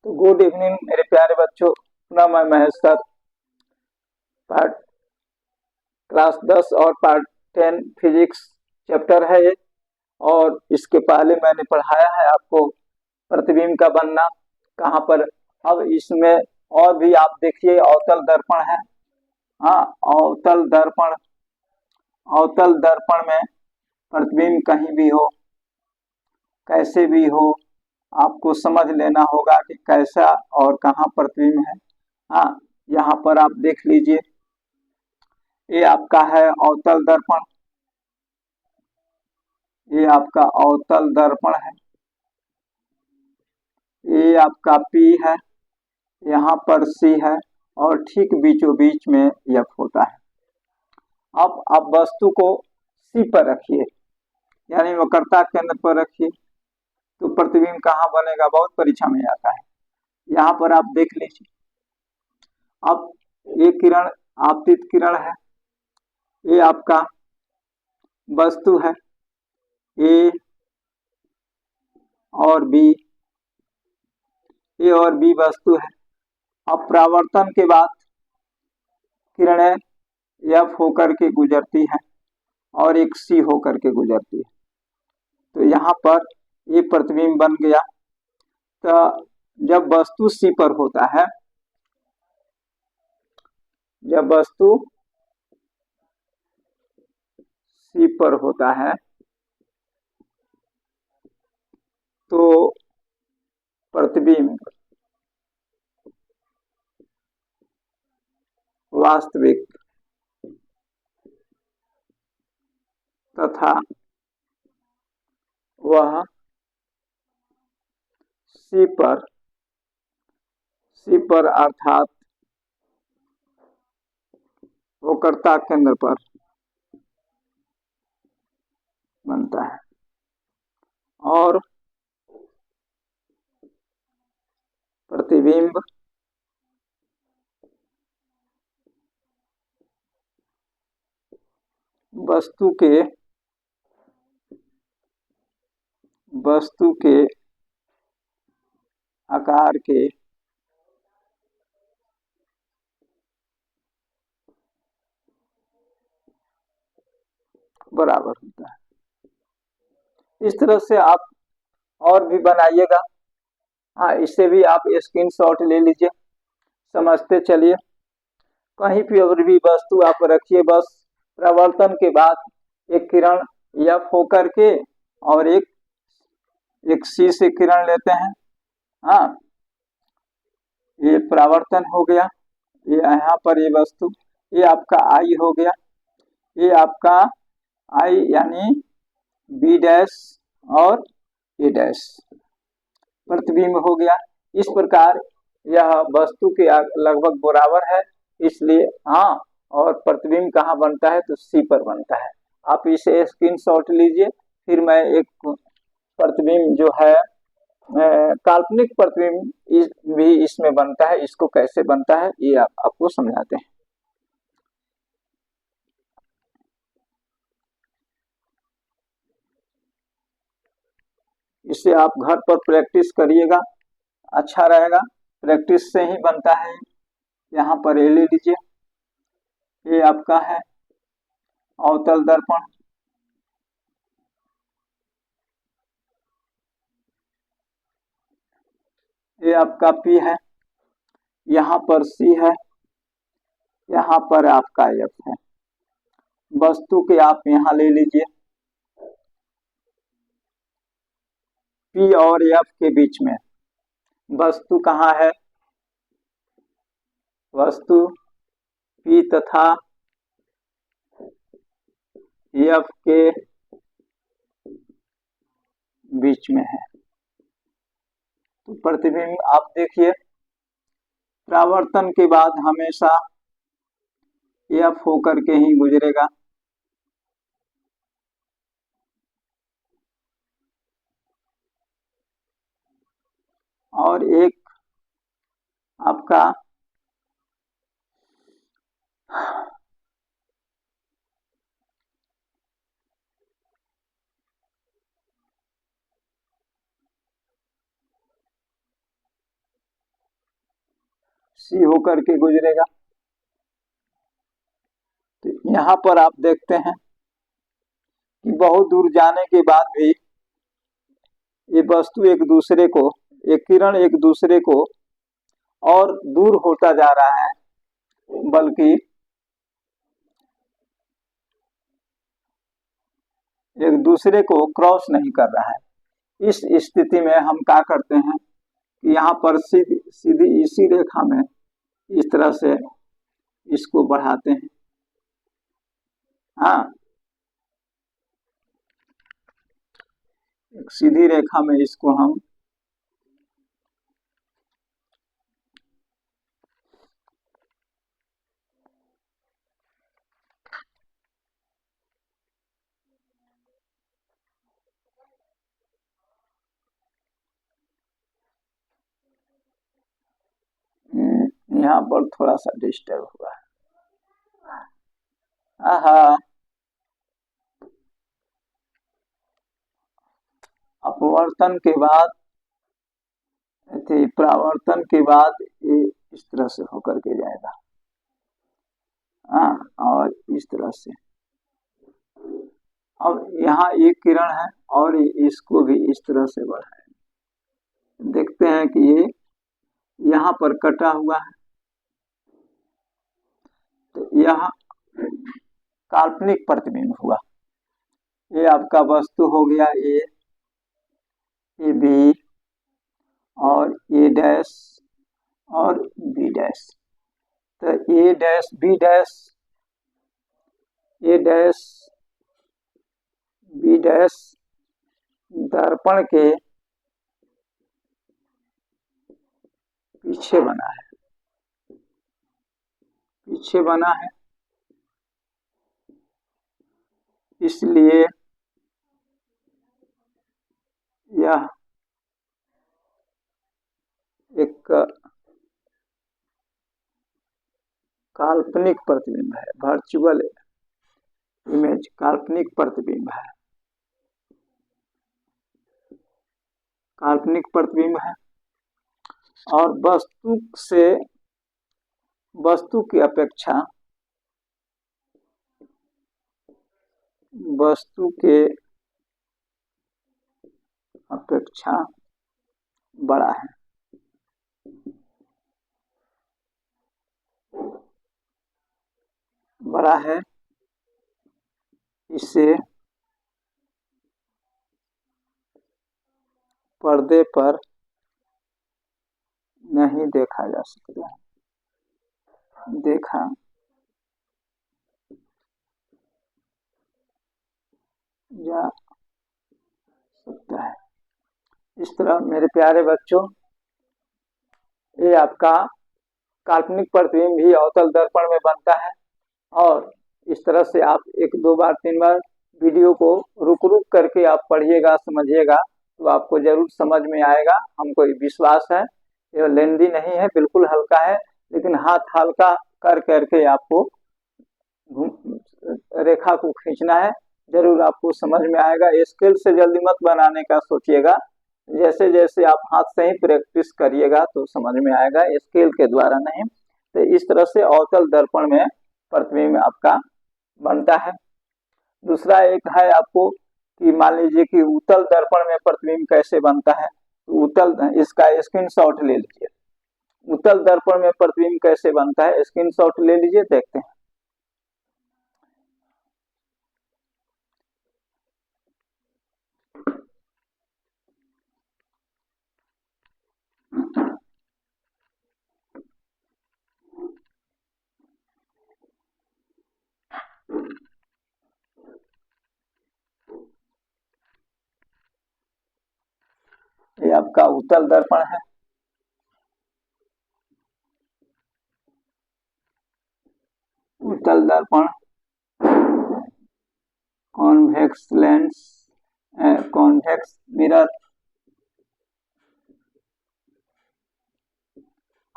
तो good evening मेरे प्यारे बच्चों। पुनः मैं महेश सर पार्ट क्लास 10 और पार्ट 10 फिजिक्स चैप्टर है ये। और इसके पहले मैंने पढ़ाया है आपको प्रतिबिंब का बनना कहाँ पर। अब इसमें और भी आप देखिए अवतल दर्पण है। हाँ, अवतल दर्पण में प्रतिबिंब कहीं भी हो, कैसे भी हो, आपको समझ लेना होगा कि कैसा और कहाँ प्रतिबिंब है। हाँ, यहाँ पर आप देख लीजिए, ये आपका है अवतल दर्पण, ये आपका अवतल दर्पण है, ये आपका P है, यहाँ पर C है और ठीक बीचों बीच में F होता है। अब आप वस्तु को C पर रखिए, यानी वक्रता केंद्र पर रखिए, तो प्रतिबिंब कहाँ बनेगा, बहुत परीक्षा में आता है। यहाँ पर आप देख लीजिए, अब ये किरण आपतित किरण है, ये आपका वस्तु है A और B, A और B वस्तु है। अब परावर्तन के बाद किरणें F होकर के गुजरती है और एक C होकर के गुजरती है, तो यहाँ पर ये प्रतिबिंब बन गया। तो जब वस्तु C पर होता है, जब वस्तु C पर होता है तो प्रतिबिंब वास्तविक तथा वह C पर अर्थात वक्रता केंद्र पर बनता है। और प्रतिबिंब वस्तु के आकार के बराबर होता है। इस तरह से आप और भी बनाइएगा। हाँ, इससे भी आप स्क्रीनशॉट ले लीजिए, समझते चलिए। कहीं भी वस्तु आप रखिए, बस परावर्तन के बाद एक किरण F होकर के और एक C से किरण लेते हैं। हाँ, ये परावर्तन हो गया, ये यहाँ पर ये वस्तु, ये आपका I हो गया, ये आपका I यानी B डैश और A डैश प्रतिबिंब हो गया। इस प्रकार यह वस्तु के लगभग बराबर है, इसलिए हाँ, और प्रतिबिंब कहाँ बनता है तो C पर बनता है। आप इसे स्क्रीनशॉट लीजिए। फिर मैं एक प्रतिबिंब जो है काल्पनिक प्रतिबिंब भी इसमें बनता है, इसको कैसे बनता है ये आपको समझाते हैं। इसे आप घर पर प्रैक्टिस करिएगा, अच्छा रहेगा, प्रैक्टिस से ही बनता है। यहाँ पर ये ले लीजिए, ये आपका है अवतल दर्पण, ये आपका P है, यहाँ पर C है, यहाँ पर आपका F है। वस्तु के आप यहाँ ले लीजिए, P और F के बीच में वस्तु कहाँ है, वस्तु P तथा F के बीच में है। तो प्रतिबिंब आप देखिए, परावर्तन के बाद हमेशा F होकर के ही गुजरेगा। और एक आपका सी होकर के गुजरेगा। तो यहाँ पर आप देखते हैं कि बहुत दूर जाने के बाद भी ये वस्तु एक दूसरे को, ये किरण एक दूसरे को और दूर होता जा रहा है, बल्कि एक दूसरे को क्रॉस नहीं कर रहा है। इस स्थिति में हम क्या करते हैं कि यहाँ पर सीधी सीधी इसी रेखा में इस तरह से इसको बढ़ाते हैं। हाँ, एक सीधी रेखा में इसको हम यहाँ पर थोड़ा सा डिस्टर्ब हुआ है। हाँ, अपवर्तन के बाद, परावर्तन के बाद ये इस तरह से होकर के जाएगा। हाँ, और इस तरह से अब यहाँ एक किरण है और इसको भी इस तरह से बढ़ाएं। देखते हैं कि ये यहाँ पर कटा हुआ है, तो यहाँ काल्पनिक प्रतिबिंब हुआ। ये आपका वस्तु हो गया ए बी और ए डैश और बी डैश। तो ए डैश बी डैश, ए डैश बी डैश दर्पण के पीछे बना है, पीछे बना है, इसलिए यह एक काल्पनिक प्रतिबिंब है, वर्चुअल इमेज, काल्पनिक प्रतिबिंब है, काल्पनिक प्रतिबिंब है। और वस्तु की अपेक्षा, वस्तु के अपेक्षा बड़ा है। बड़ा है, इसे पर्दे पर नहीं देखा जा सकता, देखा जा सकता है। इस तरह मेरे प्यारे बच्चों, ये आपका काल्पनिक प्रतिबिंब भी अवतल दर्पण में बनता है। और इस तरह से आप एक दो बार तीन बार वीडियो को रुक रुक करके आप पढ़िएगा, समझिएगा, तो आपको जरूर समझ में आएगा, हमको विश्वास है। ये लेंदी नहीं है, बिल्कुल हल्का है, लेकिन हाथ हल्का कर करके आपको रेखा को खींचना है, जरूर आपको समझ में आएगा। स्केल से जल्दी मत बनाने का सोचिएगा, जैसे जैसे आप हाथ से ही प्रैक्टिस करिएगा तो समझ में आएगा, स्केल के द्वारा नहीं। तो इस तरह से अवतल दर्पण में प्रतिबिंब आपका बनता है। दूसरा एक है आपको कि मान लीजिए कि उत्तल दर्पण में प्रतिबिंब कैसे बनता है, तो उत्तल, इसका स्क्रीनशॉट ले लीजिए। उत्तल दर्पण में प्रतिबिंब कैसे बनता है, स्क्रीनशॉट ले लीजिए, देखते हैं। ये आपका उत्तल दर्पण है। उत्तल दर्पण convex lens, convex mirror,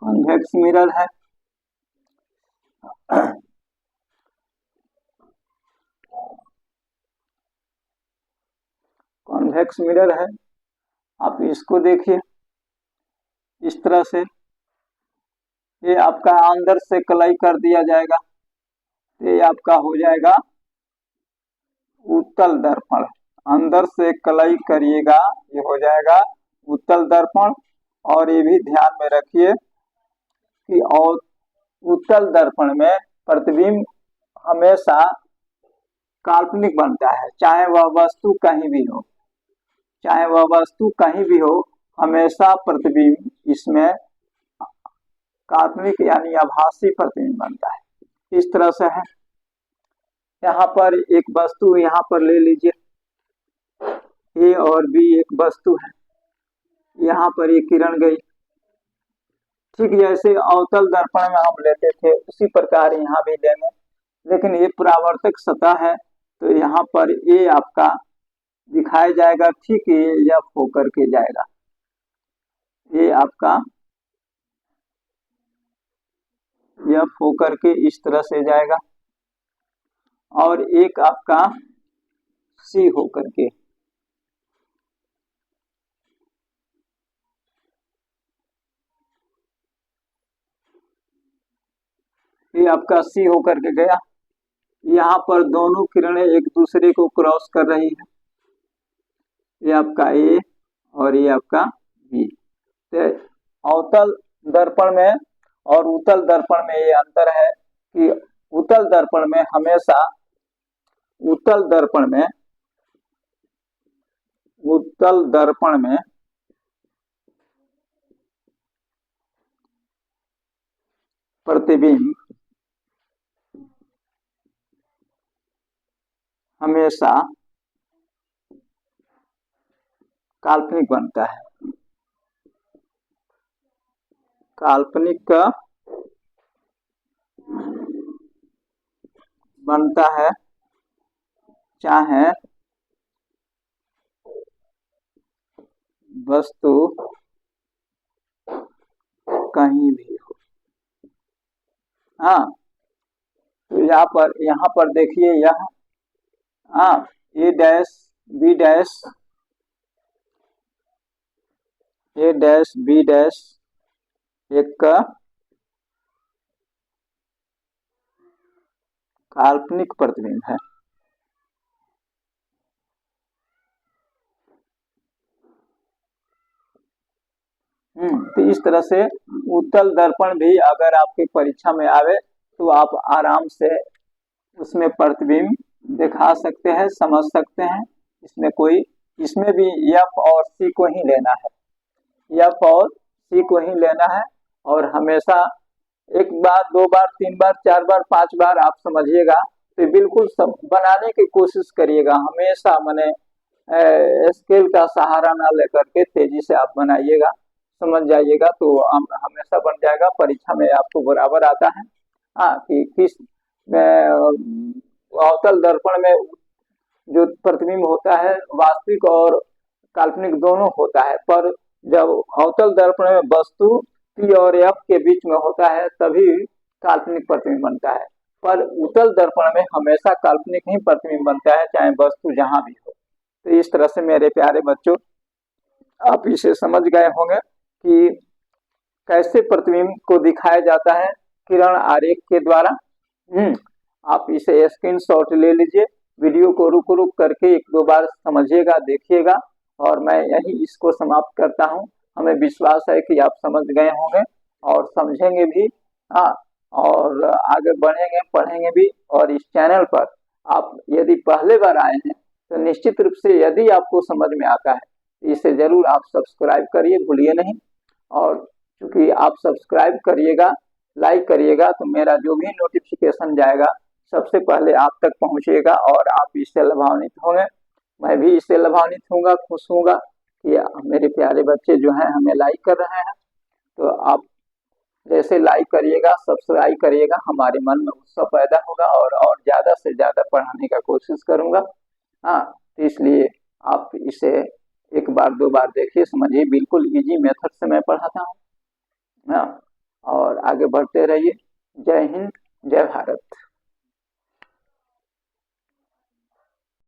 convex mirror है। कॉन्वेक्स मिरर है, आप इसको देखिए इस तरह से, ये आपका अंदर से कलाई कर दिया जाएगा, ये आपका हो जाएगा उत्तल दर्पण। अंदर से कलाई करिएगा, ये हो जाएगा उत्तल दर्पण। और ये भी ध्यान में रखिए कि और उत्तल दर्पण में प्रतिबिंब हमेशा काल्पनिक बनता है, चाहे वह वस्तु कहीं भी हो, चाहे वह वस्तु कहीं भी हो, हमेशा प्रतिबिंब इसमें काल्पनिक यानी आभासी प्रतिबिंब बनता है। इस तरह से है। यहाँ पर एक वस्तु यहाँ पर ले लीजिए, ए और बी एक वस्तु है, यहाँ पर ये किरण गई। ठीक जैसे अवतल दर्पण में हम लेते थे उसी प्रकार यहाँ भी लेंगे, लेकिन ये परावर्तक सतह है तो यहाँ पर ये आपका दिखाया जाएगा, ठीक ये एफ होकर के जाएगा, ये आपका एफ होकर के इस तरह से जाएगा, और एक आपका सी होकर के, ये आपका सी होकर के गया। यहाँ पर दोनों किरणें एक दूसरे को क्रॉस कर रही है, ये आपका ए और ये आपका बी। तो अवतल दर्पण में और उत्तल दर्पण में ये अंतर है कि उत्तल दर्पण में हमेशा उत्तल दर्पण में प्रतिबिंब हमेशा काल्पनिक बनता है, काल्पनिक बनता है, चाहे वस्तु कहीं भी हो। हाँ, तो यहाँ पर देखिए, यह ए डैश बी डैश, ए डैश बी डैश एक काल्पनिक प्रतिबिंब है। तो इस तरह से उत्तल दर्पण भी अगर आपकी परीक्षा में आवे तो आप आराम से उसमें प्रतिबिंब दिखा सकते हैं, समझ सकते हैं। इसमें भी एफ और सी को ही लेना है, एफ और सी को ही लेना है। और हमेशा एक बार, दो बार, तीन बार, चार बार, पांच बार आप समझिएगा तो बिल्कुल सब बनाने की कोशिश करिएगा। हमेशा मैंने स्केल का सहारा ना लेकर के तेजी से आप बनाइएगा, समझ जाइएगा तो हमेशा बन जाएगा। परीक्षा में आपको बराबर आता है कि किस अवतल दर्पण में जो प्रतिबिंब होता है वास्तविक और काल्पनिक दोनों होता है, पर जब अवतल दर्पण में वस्तु पी और एफ के बीच में होता है तभी काल्पनिक प्रतिबिंब बनता है, पर उत्तल दर्पण में हमेशा काल्पनिक ही प्रतिबिंब बनता है, चाहे वस्तु जहां भी हो। तो इस तरह से मेरे प्यारे बच्चों, आप इसे समझ गए होंगे कि कैसे प्रतिबिंब को दिखाया जाता है किरण आरेख के द्वारा। आप इसे स्क्रीनशॉट ले लीजिए, वीडियो को रुक रुक करके एक दो बार समझिएगा, देखिएगा, और मैं यही इसको समाप्त करता हूं। हमें विश्वास है कि आप समझ गए होंगे और समझेंगे भी, और आगे बढ़ेंगे, पढ़ेंगे भी। और इस चैनल पर आप यदि पहले बार आए हैं तो निश्चित रूप से यदि आपको समझ में आता है इसे जरूर आप सब्सक्राइब करिए, भूलिए नहीं। और क्योंकि आप सब्सक्राइब करिएगा, लाइक करिएगा तो मेरा जो भी नोटिफिकेशन जाएगा सबसे पहले आप तक पहुंचेगा और आप इससे लाभान्वित होंगे। मैं भी इससे लाभान्वित होऊंगा, खुश होऊंगा कि मेरे प्यारे बच्चे जो हैं हमें लाइक कर रहे हैं। तो आप जैसे लाइक करिएगा, सब्सक्राइब करिएगा, हमारे मन में उत्साह पैदा होगा और ज़्यादा से ज़्यादा पढ़ाने का कोशिश करूँगा। तो इसलिए आप इसे एक बार दो बार देखिए, समझिए, बिल्कुल इजी मेथड से मैं पढ़ाता हूँ। और आगे बढ़ते रहिए। जय हिंद, जय भारत।